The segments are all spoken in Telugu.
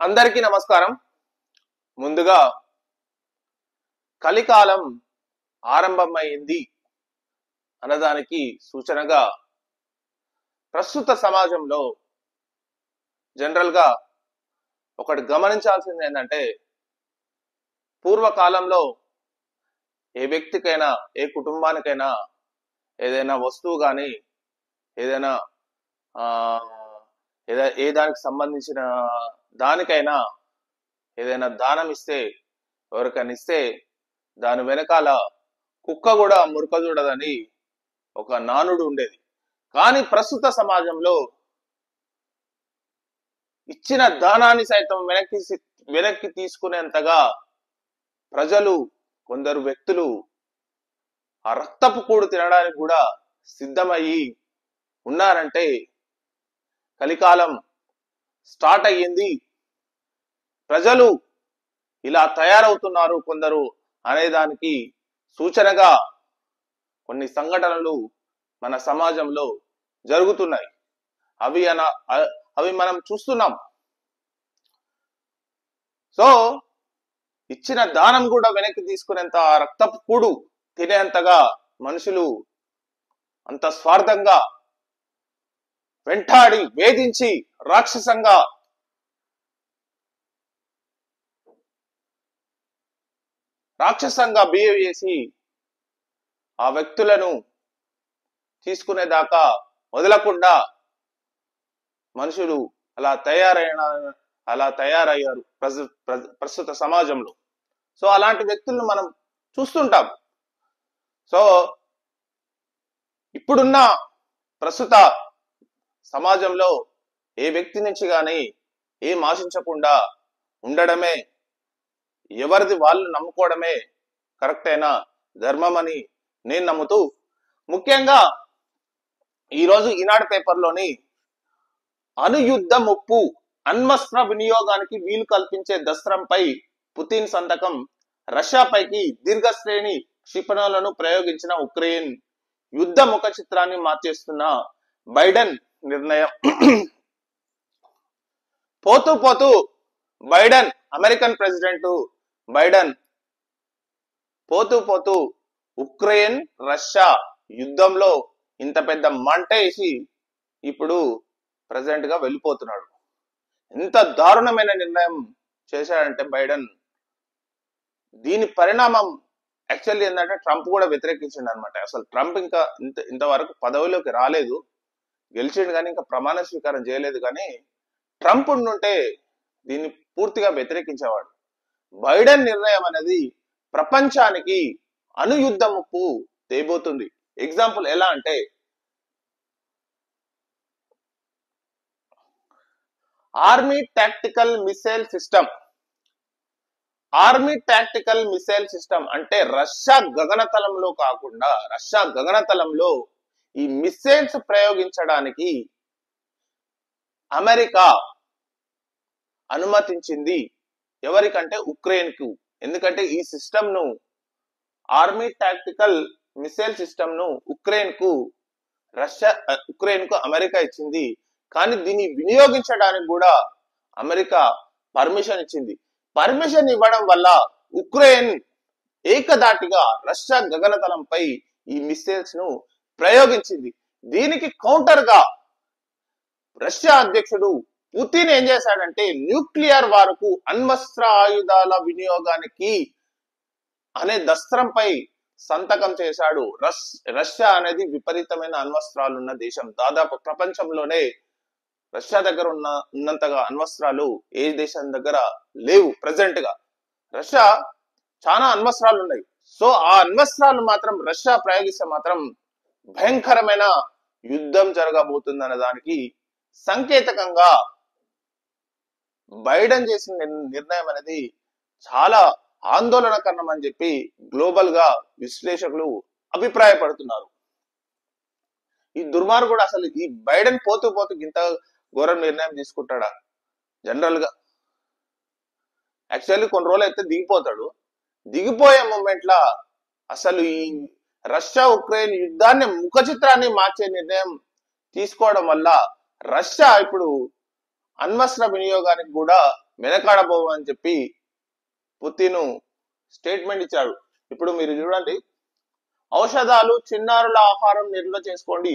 అందరికీ నమస్కారం. ముందుగా కలికాలం ఆరంభమైంది అన్నదానికి సూచనగా ప్రస్తుత సమాజంలో జనరల్ గా ఒకటి గమనించాల్సింది ఏంటంటే, పూర్వకాలంలో ఏ వ్యక్తికైనా ఏ కుటుంబానికైనా ఏదైనా వస్తువు కానీ ఏదైనా ఏ దానికి సంబంధించిన దానికైనా ఏదైనా దానం ఇస్తే, ఎవరికైనా ఇస్తే దాని వెనకాల కుక్క కూడా మురక చూడదని ఒక నానుడు ఉండేది. కానీ ప్రస్తుత సమాజంలో ఇచ్చిన దానాన్ని సైతం వెనక్కి తీసుకునేంతగా ప్రజలు, కొందరు వ్యక్తులు ఆ రక్తపు కూడు తినడానికి కూడా సిద్ధమయ్యి ఉన్నారంటే కలికాలం స్టార్ట్ అయ్యింది, ప్రజలు ఇలా తయారవుతున్నారు కొందరు అనేదానికి సూచనగా కొన్ని సంఘటనలు మన సమాజంలో జరుగుతున్నాయి. అవి మనం చూస్తున్నాం. సో ఇచ్చిన దానం కూడా వెనక్కి తీసుకునేంత, రక్తపు కూడు తినేంతగా మనుషులు అంత స్వార్థంగా వెంటాడి వేధించి రాక్షసంగా బిహేవ్ చేసి ఆ వ్యక్తులను తీసుకునేదాకా వదలకుండా మనుషులు అలా తయారయ్యారు ప్రస్తుత సమాజంలో. సో అలాంటి వ్యక్తులను మనం చూస్తుంటాం. సో ఇప్పుడున్న ప్రస్తుత సమాజంలో ఏ వ్యక్తి నుంచి కానీ ఏం ఆశించకుండా ఉండడమే, ఎవరిది వాళ్ళు నమ్ముకోవడమే కరెక్ట్ అయిన ధర్మం అని నేను నమ్ముతూ, ముఖ్యంగా ఈరోజు ఈనాడు పేపర్లోని అనుయుద్ధ ముప్పు, అణ్వస్త్ర వినియోగానికి వీలు కల్పించే దస్త్రంపై పుతిన్ సంతకం, రష్యాపైకి దీర్ఘశ్రేణి క్షిపణులను ప్రయోగించిన ఉక్రెయిన్, యుద్ధ ముఖ చిత్రాన్ని మార్చేస్తున్న బైడెన్ నిర్ణయం. పోతూ బైడెన్, అమెరికన్ ప్రెసిడెంట్ బైడెన్ పోతూ ఉక్రెయిన్ రష్యా యుద్ధంలో ఇంత పెద్ద మంట వేసి ఇప్పుడు ప్రెసిడెంట్ గా వెళ్ళిపోతున్నాడు. ఎంత దారుణమైన నిర్ణయం చేశాడంటే బైడెన్. దీని పరిణామం యాక్చువల్లీ ఏంటంటే ట్రంప్ కూడా వ్యతిరేకించిండు అనమాట. అసలు ట్రంప్ ఇంకా ఇంతవరకు పదవిలోకి రాలేదు, గెలిచిండు కానీ ఇంకా ప్రమాణ స్వీకారం చేయలేదు. కానీ ట్రంప్ ఉంటే దీన్ని పూర్తిగా వ్యతిరేకించేవాడు. బైడెన్ నిర్ణయం అనేది ప్రపంచానికి అనుయుద్ధ ముప్పు తేబోతుంది. ఎగ్జాంపుల్ ఎలా అంటే, ఆర్మీ టాక్టికల్ మిసైల్ సిస్టమ్ అంటే రష్యా గగనతలంలో కాకుండా, రష్యా గగనతలంలో ఈ మిసైల్స్ ప్రయోగించడానికి అమెరికా అనుమతించింది. ఎవరికంటే ఉక్రెయిన్ కు. ఎందుకంటే ఈ సిస్టమ్ ను, ఆర్మీ టాక్టికల్ మిసైల్ సిస్టమ్ ను ఉక్రెయిన్ కు అమెరికా ఇచ్చింది. కానీ దీన్ని వినియోగించడానికి కూడా అమెరికా పర్మిషన్ ఇచ్చింది. పర్మిషన్ ఇవ్వడం వల్ల ఉక్రెయిన్ ఏకధాటిగా రష్యా గగనతలంపై ఈ మిసైల్స్ ను ప్రయోగించింది. దీనికి కౌంటర్ గా రష్యా అధ్యక్షుడు పుతిన్ ఏం చేశాడంటే, న్యూక్లియర్ వారకు అణ్వస్త్ర ఆయుధాల వినియోగానికి అనే దస్త్రంపై సంతకం చేశాడు. రష్యా అనేది విపరీతమైన అణ్వస్త్రాలున్న దేశం. దాదాపు ప్రపంచంలోనే రష్యా దగ్గర ఉన్నంతగా అణ్వస్త్రాలు ఏ దేశం దగ్గర లేవు. ప్రెసెంట్ గా రష్యా చాలా అణ్వస్త్రాలు ఉన్నాయి. సో ఆ అణ్వస్త్రాలు మాత్రం రష్యా ప్రయోగిస్తే మాత్రం భయంకరమైన యుద్ధం జరగబోతుంది అనే దానికి సంకేతకంగా బైడెన్ చేసిన నిర్ణయం అనేది చాలా ఆందోళనకరం అని చెప్పి గ్లోబల్ గా విశ్లేషకులు అభిప్రాయపడుతున్నారు. ఈ దుర్మార్గుడు అసలు ఈ బైడెన్ పోతూ ఇంత ఘోరం నిర్ణయం తీసుకుంటాడా? జనరల్ గా యాక్చువల్లీ కొన్ని రోజులు అయితే దిగిపోతాడు. దిగిపోయే మూమెంట్ లా అసలు ఈ రష్యా ఉక్రెయిన్ యుద్ధాన్ని, ముఖ చిత్రాన్ని మార్చే నిర్ణయం తీసుకోవడం వల్ల రష్యా ఇప్పుడు అణ్వస్త్ర వినియోగానికి కూడా వెనకాడబోవు అని చెప్పి పుతిన్ స్టేట్మెంట్ ఇచ్చాడు. ఇప్పుడు మీరు చూడండి, ఔషధాలు, చిన్నారుల ఆహారం నిల్వ చేసుకోండి.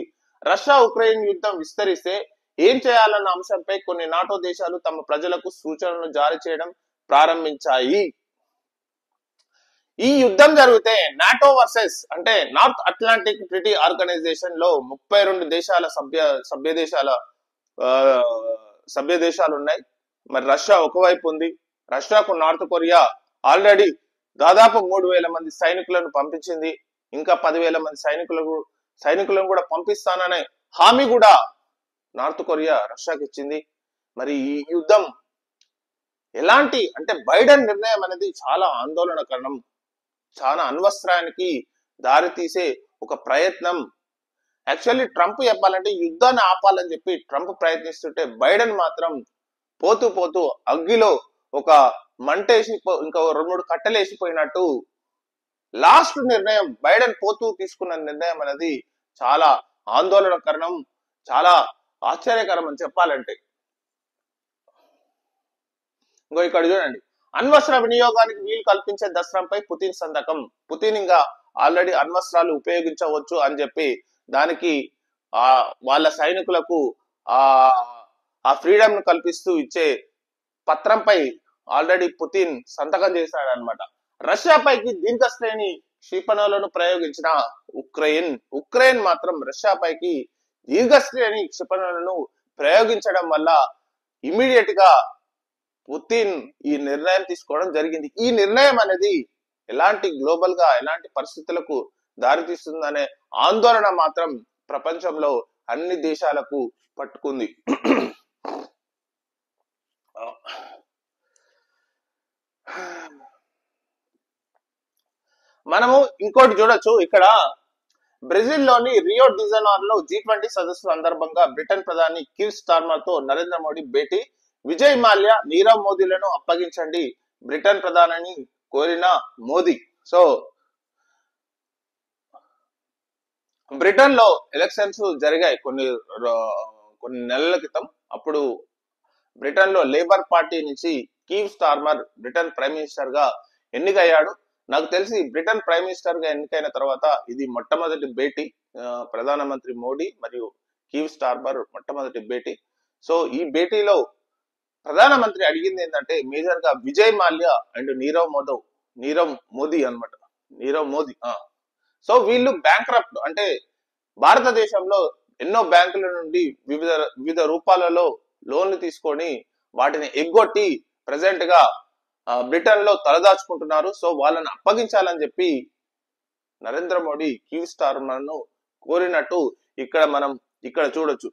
రష్యా ఉక్రెయిన్ యుద్ధం విస్తరిస్తే ఏం చేయాలన్న అంశంపై కొన్ని నాటో దేశాలు తమ ప్రజలకు సూచనలు జారీ చేయడం ప్రారంభించాయి. ఈ యుద్ధం జరిగితే నాటో వర్సెస్ అంటే నార్త్ అట్లాంటిక్ ట్రీటీ ఆర్గనైజేషన్ లో 32 దేశాల సభ్య దేశాలు ఉన్నాయి. మరి రష్యా ఒకవైపు ఉంది. రష్యాకు నార్త్ కొరియా ఆల్రెడీ దాదాపు 3,000 మంది సైనికులను పంపించింది. ఇంకా 10,000 మంది సైనికులను కూడా పంపిస్తాననే హామీ కూడా నార్త్ కొరియా రష్యాకి ఇచ్చింది. మరి ఈ యుద్ధం ఎలాంటి అంటే బైడెన్ నిర్ణయం అనేది చాలా ఆందోళనకరం, చాలా అణ్వస్త్రానికి దారితీసే ఒక ప్రయత్నం. యాక్చువల్లీ ట్రంప్ చెప్పాలంటే యుద్ధాన్ని ఆపాలని చెప్పి ట్రంప్ ప్రయత్నిస్తుంటే బైడెన్ మాత్రం పోతూ పోతూ అగ్గిలో ఒక మంటేసి ఇంకా 2-3 కట్టెలు వేసిపోయినట్టు లాస్ట్ నిర్ణయం బైడెన్ పోతూ తీసుకున్న నిర్ణయం అనేది చాలా ఆందోళనకరం, చాలా ఆశ్చర్యకరం అని చెప్పాలంటే. ఇంకో ఇక్కడ చూడండి, అణ్వస్త్ర వినియోగానికి వీలు కల్పించే దస్త్రంపై పుతిన్ సంతకం. పుతిన్ ఇంకా ఆల్రెడీ అణ్వస్త్రాలు ఉపయోగించవచ్చు అని చెప్పి దానికి వాళ్ళ సైనికులకు ఆ ఫ్రీడమ్ ను కల్పిస్తూ ఇచ్చే పత్రంపై ఆల్రెడీ పుతిన్ సంతకం చేశాడు అనమాట. రష్యాపైకి దీర్ఘశ్రేణి క్షిపణులను ప్రయోగించిన ఉక్రెయిన్ మాత్రం రష్యాపైకి దీర్ఘశ్రేణి క్షిపణులను ప్రయోగించడం వల్ల ఇమీడియట్ గా పుతిన్ ఈ నిర్ణయం తీసుకోవడం జరిగింది. ఈ నిర్ణయం అనేది ఎలాంటి గ్లోబల్ గా ఎలాంటి పరిస్థితులకు దారితీస్తుందనే ఆందోళన మాత్రం ప్రపంచంలో అన్ని దేశాలకు పట్టుకుంది. మనము ఇంకోటి చూడొచ్చు, ఇక్కడ బ్రెజిల్ లోని రియో డిజైనర్ లో G20 సదస్సు సందర్భంగా బ్రిటన్ ప్రధాని కీర్ స్టార్మర్ తో నరేంద్ర మోడీ భేటీ. విజయ్ మాల్యా, నీరవ్ మోదీలను అప్పగించండి బ్రిటన్ ప్రధానిని కోరిన మోదీ. సో బ్రిటన్ లో ఎలక్షన్స్ జరిగాయి కొన్ని నెలల క్రితం. అప్పుడు బ్రిటన్ లో లేబర్ పార్టీ నుంచి Keir Starmer Britain prime minister గా ఎన్నికయ్యాడు. నాకు తెలిసి బ్రిటన్ ప్రైమ్ మినిస్టర్ గా ఎన్నికైన తర్వాత ఇది మొట్టమొదటి భేటీ, ప్రధానమంత్రి మోడీ మరియు కీర్ స్టార్మర్ మొట్టమొదటి భేటీ. సో ఈ భేటీలో ప్రధానమంత్రి అడిగింది ఏంటంటే మేజర్ గా విజయ్ మాల్యా అండ్ నీరవ్ మోదీ అన్నమాట. నీరవ్ మోదీ. సో వీళ్ళు బ్యాంక్రప్ట్ అంటే భారతదేశంలో ఎన్నో బ్యాంకుల నుండి వివిధ రూపాలలో లోన్లు తీసుకొని వాటిని ఎగ్గొట్టి ప్రెసెంట్ గా బ్రిటన్ లో తలదాచుకుంటున్నారు. సో వాళ్ళని అప్పగించాలని చెప్పి నరేంద్ర మోడీ కీర్ స్టార్మర్ ను కోరినట్టు ఇక్కడ చూడొచ్చు.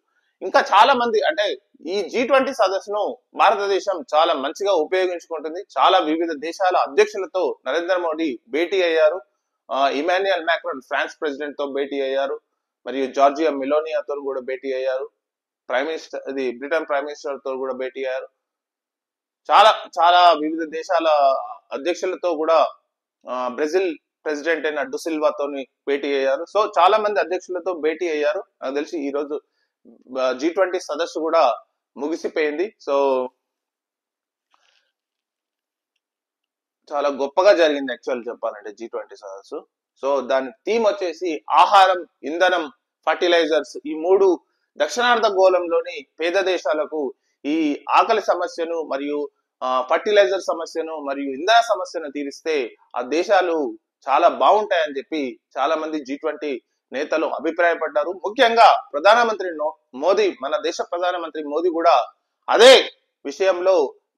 ఇంకా చాలా మంది అంటే ఈ G20 సదస్సును భారతదేశం చాలా మంచిగా ఉపయోగించుకుంటుంది. చాలా వివిధ దేశాల అధ్యక్షులతో నరేంద్ర మోడీ భేటీ అయ్యారు. ఇమాన్యుయల్ మ్యాక్రాన్ ఫ్రాన్స్ ప్రెసిడెంట్ తో భేటీ అయ్యారు, మరియు జార్జియా మెలోనియాతో కూడా భేటీ అయ్యారు. బ్రిటన్ ప్రైమ్ మినిస్టర్ తో కూడా భేటీ అయ్యారు. చాలా వివిధ దేశాల అధ్యక్షులతో కూడా బ్రెజిల్ ప్రెసిడెంట్ అయిన డుసిల్వాతోని భేటీ అయ్యారు. సో చాలా మంది అధ్యక్షులతో భేటీ అయ్యారు. నాకు తెలిసి ఈ రోజు G20 సదస్సు కూడా ముగిసిపోయింది. సో చాలా గొప్పగా జరిగింది యాక్చువల్ చెప్పాలంటే G20 సదస్సు. సో దాని థీమ్ వచ్చేసి ఆహారం, ఇంధనం, ఫర్టిలైజర్స్. ఈ 3 దక్షిణార్ధ గోళంలోని పేద దేశాలకు ఈ ఆకలి సమస్యను మరియు ఫర్టిలైజర్ సమస్యను మరియు ఇంధన సమస్యను తీరిస్తే ఆ దేశాలు చాలా బాగుంటాయని చెప్పి చాలా మంది G20 నేతలు అభిప్రాయపడ్డారు. ముఖ్యంగా ప్రధానమంత్రి మోదీ, మన దేశ ప్రధానమంత్రి మోదీ కూడా అదే విషయంలో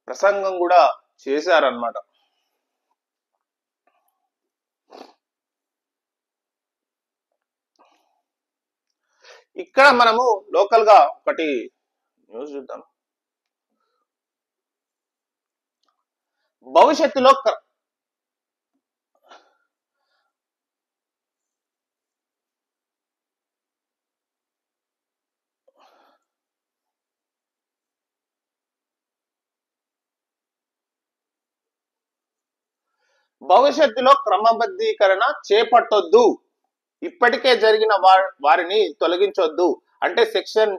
ప్రసంగం కూడా చేశారన్నమాట. ఇక్కడ మనము లోకల్ గా ఒకటి న్యూస్ చూద్దాం. భవిష్యత్తులో క్రమబద్ధీకరణ చేపట్టొద్దు, ఇప్పటికే జరిగిన వారిని తొలగించొద్దు అంటే సెక్షన్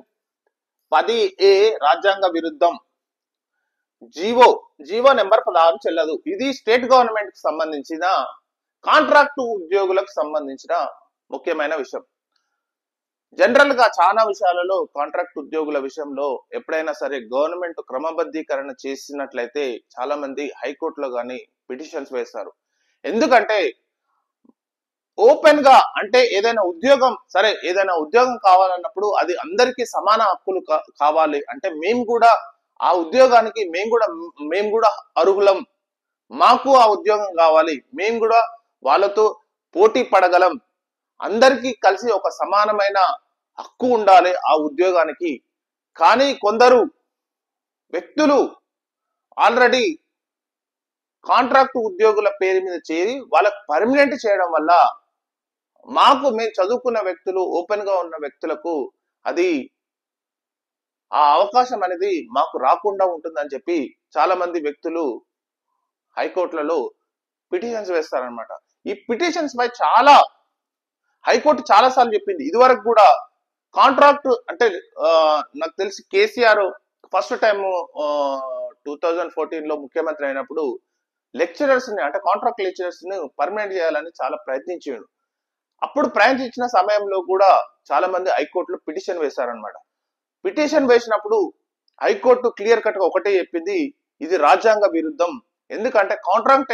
10A రాజ్యాంగ విరుద్ధం. జీవో జీవో నెంబర్ 16 చెల్లదు. ఇది స్టేట్ గవర్నమెంట్ కి సంబంధించిన కాంట్రాక్ట్ ఉద్యోగులకు సంబంధించిన ముఖ్యమైన విషయం. జనరల్ గా చాలా విషయాలలో కాంట్రాక్ట్ ఉద్యోగుల విషయంలో ఎప్పుడైనా సరే గవర్నమెంట్ క్రమబద్ధీకరణ చేసినట్లయితే చాలా మంది హైకోర్టులో గాని పిటిషన్స్ వేస్తారు. ఎందుకంటే ఓపెన్ గా అంటే ఏదైనా ఉద్యోగం కావాలన్నప్పుడు అది అందరికీ సమాన హక్కులు కావాలి. అంటే మేము కూడా ఆ ఉద్యోగానికి మేము కూడా అర్హులం, మాకు ఆ ఉద్యోగం కావాలి, మేము కూడా వాళ్ళతో పోటీ పడగలం, అందరికీ కలిసి ఒక సమానమైన హక్కు ఉండాలి ఆ ఉద్యోగానికి. కానీ కొందరు వ్యక్తులు ఆల్రెడీ కాంట్రాక్ట్ ఉద్యోగుల పేరు మీద చేరి వాళ్ళకు పర్మనెంట్ చేయడం వల్ల మేము చదువుకున్న వ్యక్తులు, ఓపెన్ గా ఉన్న వ్యక్తులకు అది ఆ అవకాశం అనేది మాకు రాకుండా ఉంటుందని చెప్పి చాలా మంది వ్యక్తులు హైకోర్టులలో పిటిషన్స్ వేస్తారనమాట. ఈ పిటిషన్స్ పై హైకోర్టు చాలా సార్లు చెప్పింది. ఇదివరకు కూడా కాంట్రాక్ట్ అంటే నాకు తెలిసి కేసీఆర్ ఫస్ట్ టైం 2014 లో ముఖ్యమంత్రి అయినప్పుడు లెక్చరర్స్ ని అంటే కాంట్రాక్ట్ లెక్చరర్స్ ని పర్మనెంట్ చేయాలని చాలా ప్రయత్నించాడు. అప్పుడు ప్రయత్నించిన సమయంలో కూడా చాలా మంది హైకోర్టులో పిటిషన్ వేశారనమాట. పిటిషన్ వేసినప్పుడు హైకోర్టు క్లియర్ కట్ గా ఒకటే చెప్పింది, ఇది రాజ్యాంగ విరుద్ధం. ఎందుకంటే కాంట్రాక్ట్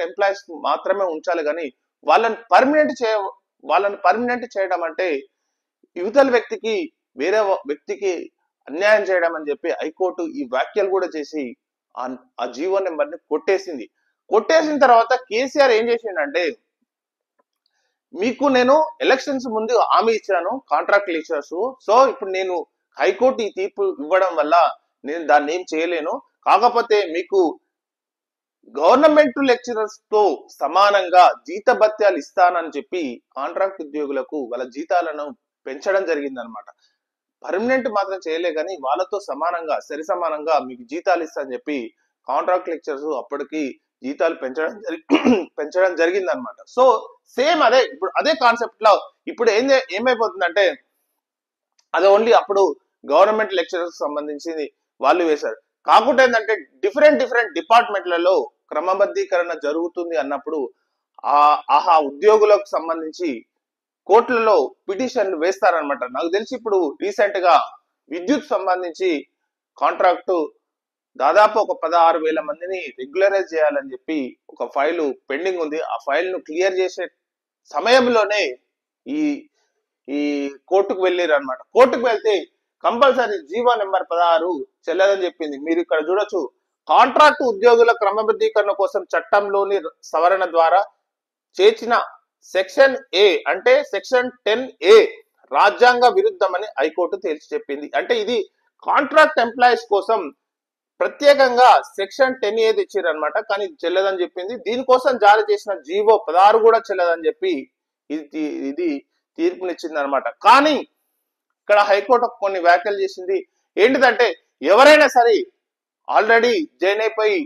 ఎంప్లాయీస్ మాత్రమే ఉంచాలి, కానీ వాళ్ళని పర్మనెంట్ చేయడం అంటే యువతల వ్యక్తికి వేరే వ్యక్తికి అన్యాయం చేయడం అని చెప్పి హైకోర్టు ఈ వ్యాఖ్యలు కూడా చేసి ఆ జీవో నెంబర్ ని కొట్టేసిన తర్వాత కేసీఆర్ ఏం చేసిండంటే, మీకు నేను ఎలక్షన్స్ ముందు హామీ ఇచ్చాను కాంట్రాక్ట్ లెక్చరర్స్, సో ఇప్పుడు నేను హైకోర్టు ఈ తీర్పు ఇవ్వడం వల్ల నేను దాన్ని ఏం చేయలేను, కాకపోతే మీకు గవర్నమెంట్ లెక్చరర్స్ తో సమానంగా జీతభత్యాలు ఇస్తానని చెప్పి కాంట్రాక్ట్ ఉద్యోగులకు వాళ్ళ జీతాలను పెంచడం జరిగింది అనమాట. పర్మనెంట్ మాత్రం చేయలే కానీ వాళ్ళతో సమానంగా మీకు జీతాలు ఇస్తా అని చెప్పి కాంట్రాక్ట్ లెక్చరర్స్ అప్పటికి జీతాలు పెంచడం జరిగింది అనమాట. సో సేమ్ అదే కాన్సెప్ట్ లో ఇప్పుడు ఏమైపోతుందంటే అది ఓన్లీ అప్పుడు గవర్నమెంట్ లెక్చరర్స్ సంబంధించి వాళ్ళు వేశారు. కాకుండా ఏంటంటే డిఫరెంట్ డిపార్ట్మెంట్లలో క్రమబద్ధీకరణ జరుగుతుంది అన్నప్పుడు ఆ ఉద్యోగులకు సంబంధించి కోర్టులలో పిటిషన్లు వేస్తారనమాట. నాకు తెలిసి ఇప్పుడు రీసెంట్ గా విద్యుత్ సంబంధించి కాంట్రాక్టు దాదాపు ఒక 16,000 మందిని రెగ్యులరైజ్ చేయాలని చెప్పి ఒక ఫైల్ పెండింగ్ ఉంది. ఆ ఫైల్ ను క్లియర్ చేసే సమయంలోనే ఈ కోర్టుకు వెళ్ళారు అనమాట. కోర్టుకు వెళ్తే కంపల్సరీ జీవో నెంబర్ 16 చెల్లదని చెప్పింది. మీరు ఇక్కడ చూడొచ్చు, కాంట్రాక్ట్ ఉద్యోగుల క్రమబద్ధీకరణ కోసం చట్టంలోని సవరణ ద్వారా చేర్చిన సెక్షన్ ఏ అంటే సెక్షన్ 10A రాజ్యాంగ విరుద్ధమని హైకోర్టు తేల్చి చెప్పింది. అంటే ఇది కాంట్రాక్ట్ ఎంప్లాయీస్ కోసం ప్రత్యేకంగా సెక్షన్ 10A తెచ్చారు అనమాట, కానీ చెల్లదని చెప్పింది. దీనికోసం జారీ చేసిన జీవో 16 కూడా చెల్లదని చెప్పి ఇది తీర్పునిచ్చింది అనమాట. కానీ ఇక్కడ హైకోర్టు కొన్ని వ్యాఖ్యలు చేసింది. ఏంటిదంటే ఎవరైనా సరే ఆల్రెడీ జాయిన్ అయిపోయి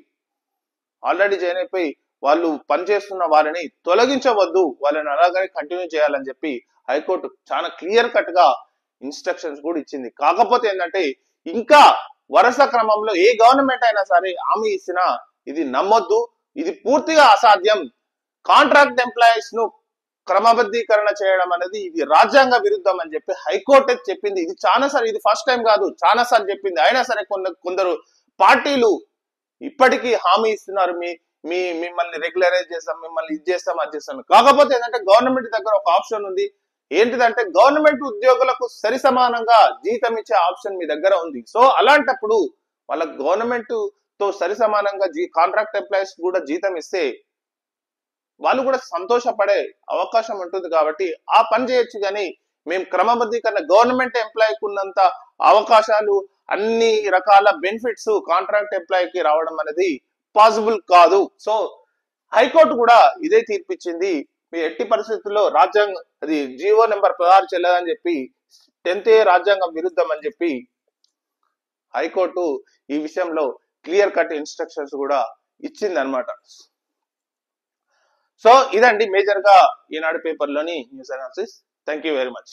వాళ్ళు పనిచేస్తున్న వారిని తొలగించవద్దు, వాళ్ళని అలాగనే కంటిన్యూ చేయాలని చెప్పి హైకోర్టు చాలా క్లియర్ కట్ గా ఇన్స్ట్రక్షన్స్ కూడా ఇచ్చింది. కాకపోతే ఏంటంటే ఇంకా వరుస క్రమంలో ఏ గవర్నమెంట్ అయినా సరే హామీ ఇచ్చినా ఇది నమ్మొద్దు, ఇది పూర్తిగా అసాధ్యం. కాంట్రాక్ట్ ఎంప్లాయీస్ ను క్రమబద్ధీకరణ చేయడం అనేది ఇది రాజ్యాంగ విరుద్ధం అని చెప్పి హైకోర్టు చెప్పింది. ఇది ఫస్ట్ టైం కాదు, చాలా సార్లు చెప్పింది. అయినా సరే కొందరు పార్టీలు ఇప్పటికీ హామీ ఇస్తున్నారు, మిమ్మల్ని రెగ్యులరైజ్ చేస్తాం, మిమ్మల్ని ఇది చేస్తాం, అది చేస్తాం. కాకపోతే ఏంటంటే గవర్నమెంట్ దగ్గర ఒక ఆప్షన్ ఉంది. ఏంటిదంటే గవర్నమెంట్ ఉద్యోగులకు సరి సమానంగా జీతం ఇచ్చే ఆప్షన్ మీ దగ్గర ఉంది. సో అలాంటప్పుడు వాళ్ళ గవర్నమెంట్ తో సరి సమానంగా కాంట్రాక్ట్ ఎంప్లాయీస్ కూడా జీతం ఇస్తే వాళ్ళు కూడా సంతోషపడే అవకాశం ఉంటుంది. కాబట్టి ఆ పని చేయొచ్చు. కానీ మేము క్రమబద్ధీకరణ గవర్నమెంట్ ఎంప్లాయీకి ఉన్నంత అవకాశాలు, అన్ని రకాల బెనిఫిట్స్ కాంట్రాక్ట్ ఎంప్లాయీకి రావడం అనేది పాసిబుల్ కాదు. సో హైకోర్టు కూడా ఇదే తీర్పిచ్చింది. మీ ఎట్టి పరిస్థితుల్లో అది జీవో నెంబర్ 16 చెల్లదని చెప్పి 10A రాజ్యాంగం విరుద్ధం అని చెప్పి హైకోర్టు ఈ విషయంలో క్లియర్ కట్ ఇన్స్ట్రక్షన్స్ కూడా ఇచ్చింది అనమాట. సో ఇదండి మేజర్ గా ఈనాడు పేపర్ లోని news analysis. Thank you very much.